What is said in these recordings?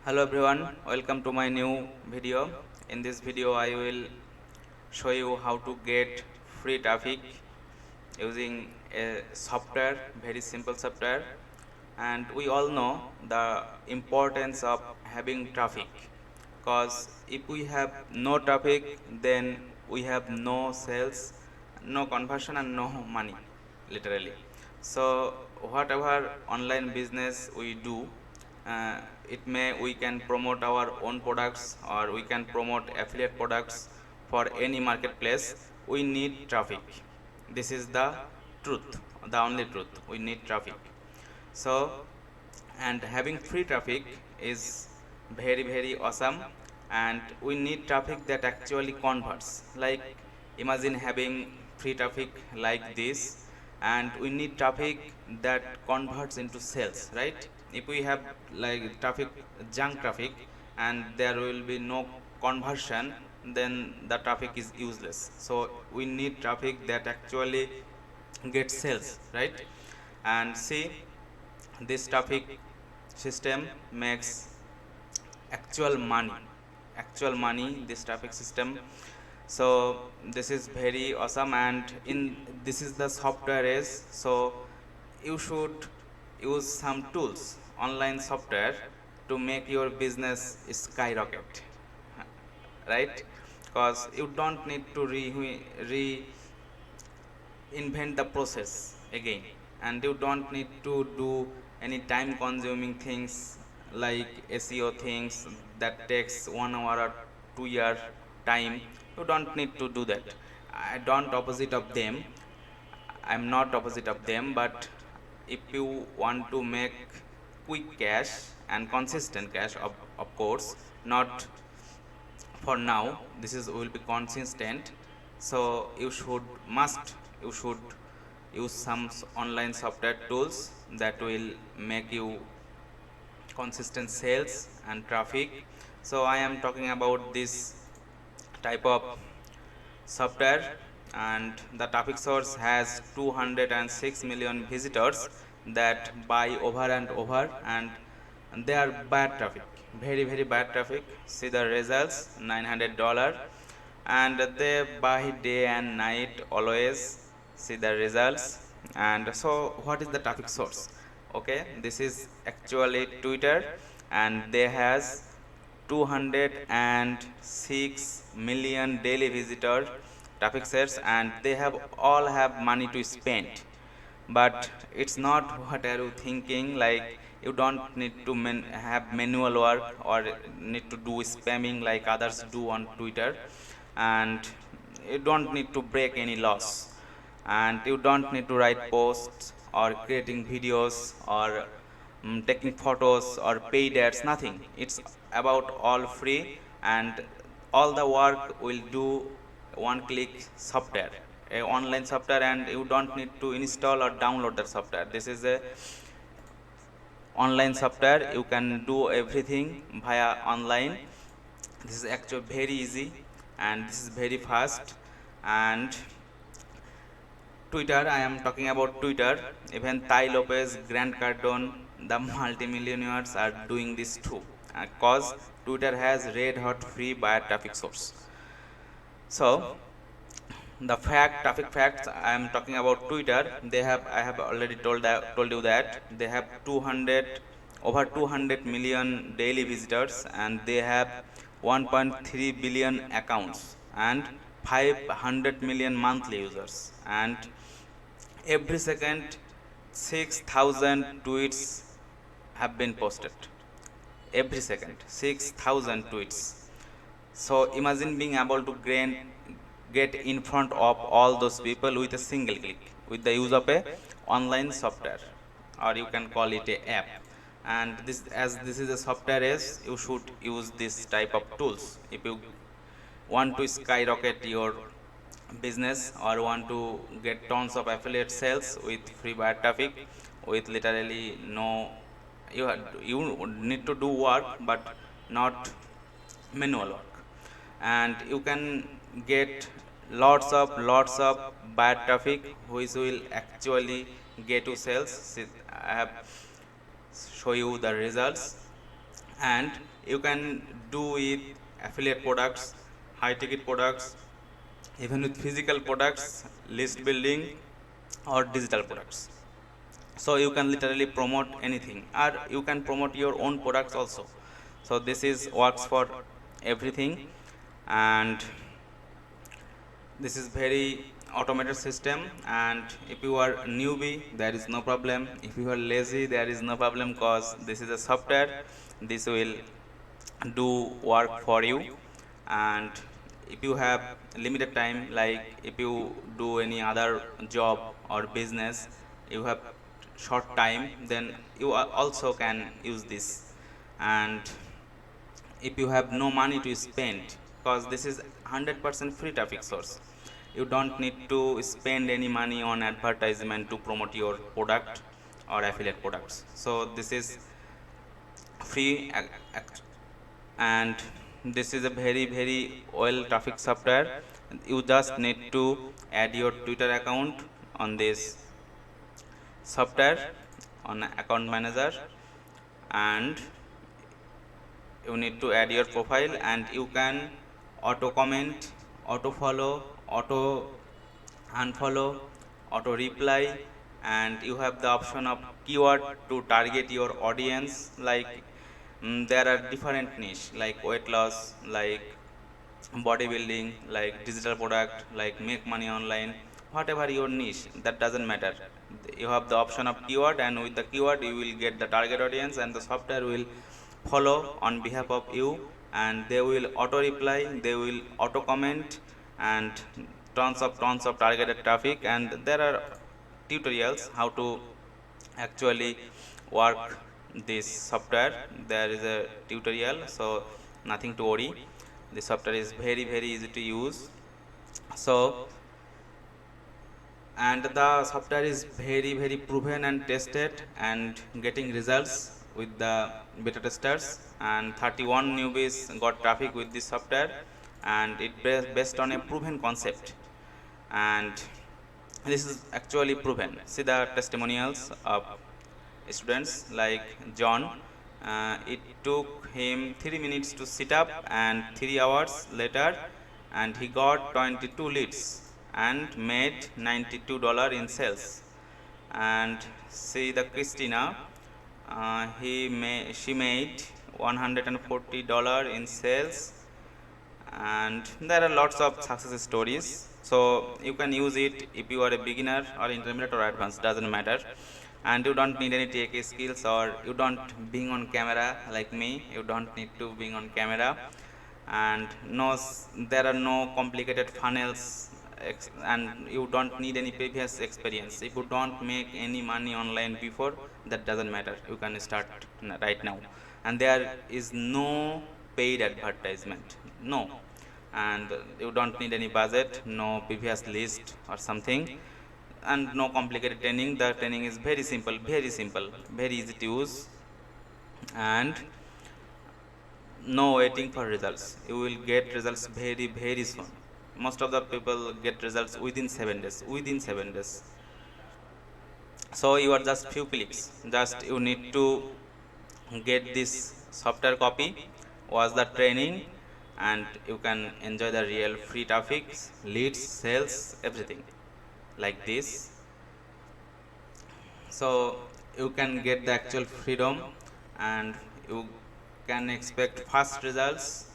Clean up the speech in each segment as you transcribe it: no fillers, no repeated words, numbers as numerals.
Hello everyone, welcome to my new video. In this video I will show you how to get free traffic using a software, very simple software. And we all know the importance of having traffic, because if we have no traffic then we have no sales, no conversion and no money, literally. So whatever online business we do, it may we can promote our own products or we can promote affiliate products for any marketplace. We need traffic. This is the truth, the only truth. We need traffic. So, and having free traffic is very awesome, and we need traffic that actually converts. Like, imagine having free traffic like this, and we need traffic that converts into sales, right? If we have like traffic, junk traffic, and there will be no conversion, then the traffic is useless. So we need traffic that actually gets sales, right? And see, this traffic system makes actual money, this traffic system. So this is very awesome, and in this is the software is. So you should use some tools, online software, to make your business skyrocket, right? Because you don't need to invent the process again, and you don't need to do any time consuming things like SEO things that takes 1 hour or 2 year time. You don't need to do that. I don't opposite of them, I'm not opposite of them, but if you want to make quick cash and consistent cash, of course, not for now, this is will be consistent. So you should use some online software tools that will make you consistent sales and traffic. So I am talking about this type of software, and the traffic source has 206 million visitors that buy over and over, and they are bad traffic, very bad traffic. See the results, $900, and they buy day and night always. See the results. And so what is the traffic source? Okay, this is actually Twitter, and they has 206 million daily visitor traffic sets, and they have all have money to spend. But it's not what are you thinking, like you don't need to have manual work or need to do spamming like others do on Twitter, and you don't need to break any laws, and you don't need to write posts or creating videos or taking photos or paid ads, nothing. It's about all free, and all the work will do one click software, a online software, and you don't need to install or download the software. This is a online software, you can do everything via online. This is actually very easy, and this is very fast. And Twitter, I am talking about Twitter. Even Lopez, Grant Cardone, the multimillionaires are doing this too, because Twitter has red hot free buyer traffic source. So the traffic facts I am talking about Twitter, they have, I have already told you that they have 200 over 200 million daily visitors, and they have 1.3 billion accounts and 500 million monthly users, and every second 6,000 tweets have been posted. Every second 6,000 tweets. So imagine being able to get in front of all those people with a single click, with the use of a online software, or you can call it a app. And this, as this is a software, is you should use this type of tools if you want to skyrocket your business or want to get tons of affiliate sales with free buyer traffic, with literally no, you need to do work but not manual work, and you can get lots of bad traffic which will actually get you sales. See, I have show you the results. and you can do with affiliate products, high ticket products, even with physical products, list building, or digital products. So you can literally promote anything, or you can promote your own products also. So this is works for everything. And this is very automated system, and if you are newbie there is no problem, if you are lazy there is no problem, cause this is a software, this will do work for you. And if you have limited time, like if you do any other job or business, you have short time, then you also can use this. And if you have no money to spend, because this is 100% free traffic source, you don't need to spend any money on advertisement to promote your product or affiliate products. So this is free and this is a very well traffic software. You just need to add your Twitter account on this software on account manager, and you need to add your profile, and you can auto comment, auto follow, auto unfollow, auto reply, and you have the option of keyword to target your audience. Like there are different niche like weight loss, like bodybuilding, like digital product, like make money online, whatever your niche, that doesn't matter. You have the option of keyword, and with the keyword you will get the target audience, and the software will follow on behalf of you, and they will auto reply, they will auto comment, and tons of targeted traffic. And there are tutorials how to actually work this software. There is a tutorial, so nothing to worry. The software is very easy to use. So and the software is very proven and tested and getting results with the beta testers, and 31 newbies got traffic with this software, and it based on a proven concept. And this is actually proven. See the testimonials of students like John. It took him 3 minutes to sit up, and 3 hours later and he got 22 leads and made $92 in sales. And see the Christina, she made $140 in sales. And there are lots of success stories, so you can use it if you are a beginner or intermediate or advanced, doesn't matter. And you don't need any tech skills, or you don't being on camera like me, you don't need to being on camera. And there are no complicated funnels, and you don't need any previous experience. If you don't make any money online before, that doesn't matter, you can start right now. And there is no paid advertisement, no. And you don't need any budget, no previous list or something, and no complicated training. The training is very simple, very easy to use, and no waiting for results. You will get results very soon. Most of the people get results within 7 days. So you are just few clicks, just you need to get this software copy, watch the training, and you can enjoy the real free traffic, leads, sales, everything like this. So you can get the actual freedom, and you can expect fast results,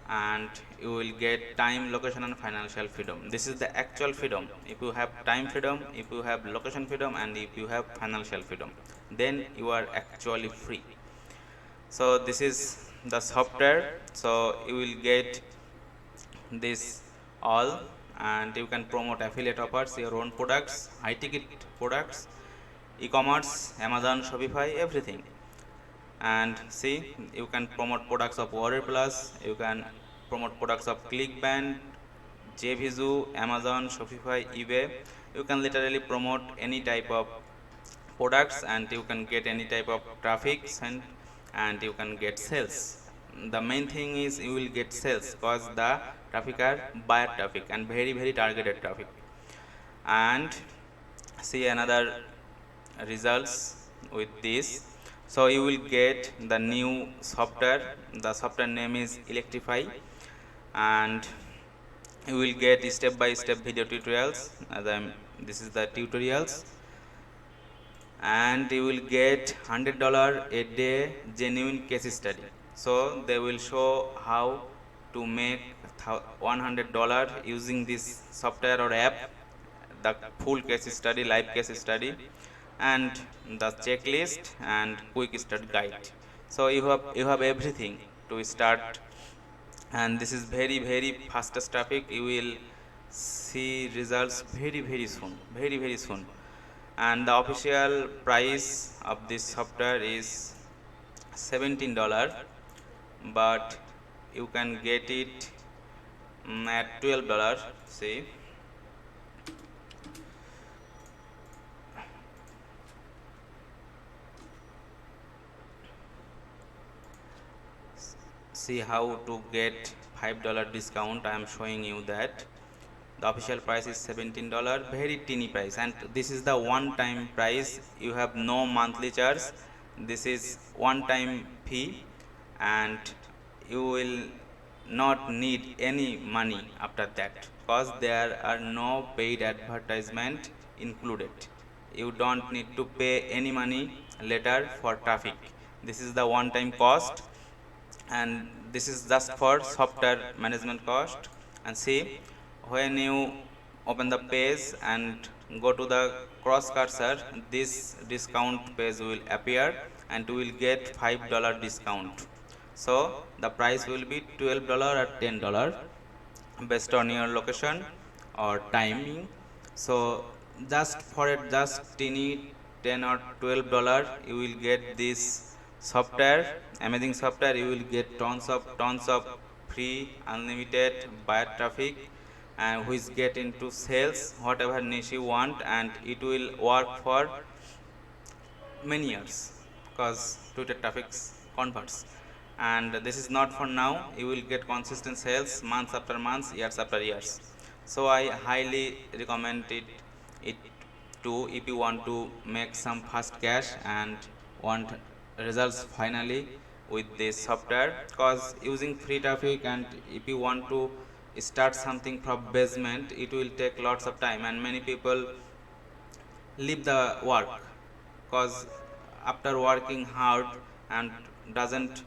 and you will get time, location, and financial freedom. This is the actual freedom. If you have time freedom, if you have location freedom, and if you have financial freedom, then you are actually free. So this is the software. So you will get this all, and you can promote affiliate offers, your own products, high ticket products, e-commerce, Amazon, Shopify, everything. And see, you can promote products of Warrior Plus, you can promote products of Clickbank, JVZoo, Amazon, Shopify, eBay. You can literally promote any type of products, and you can get any type of traffic, and you can get sales. The main thing is you will get sales, because the traffic are buyer traffic and very targeted traffic. And see another results with this. So you will get the new software. The software name is Electrify, and you will get step by step video tutorials. This is the tutorials, and you will get $100 a day genuine case study. So they will show how to make $100 using this software or app, the full case study, live case study, and the checklist and quick start guide. So you have everything to start, and this is very fastest traffic. You will see results very soon, very soon. And the official price of this software is $17, but you can get it at $12. See how to get $5 discount. I am showing you that the official price is $17, very teeny price, and this is the one time price. You have no monthly charge. This is one time fee, and you will not need any money after that, because there are no paid advertisement included. You don't need to pay any money later for traffic. This is the one time cost, and this is just for software management cost. And see, when you open the page and go to the cross cursor, this discount page will appear, and you will get $5 discount. So the price will be $12 or $10 based on your location or timing. So just for it, just teeny 10 or $12, you will get this software, amazing software. You will get tons of free unlimited buyer traffic, and which get into sales whatever niche you want, and it will work for many years, because Twitter traffic converts. And this is not for now. You will get consistent sales months after months, years after years. So I highly recommend it too, if you want to make some fast cash and want results finally with this software. Because using free traffic, and if you want to start something from basement, it will take lots of time, and many people leave the work, because after working hard and doesn't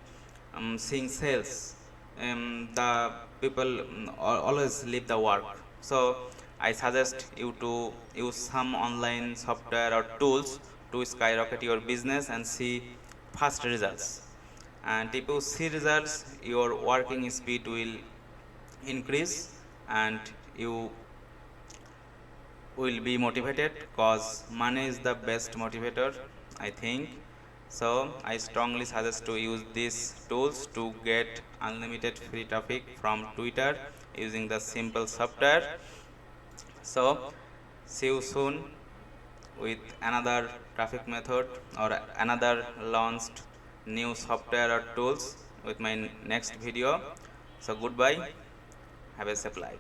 seeing sales, the people always leave the work. So I suggest you to use some online software or tools to skyrocket your business and see fast results. And if you see results, your working speed will increase, and you will be motivated, because money is the best motivator, I think. So I strongly suggest to use these tools to get unlimited free traffic from Twitter using the simple software. So see you soon with another traffic method or another launched new software or tools with my next video. So goodbye, have a safe life.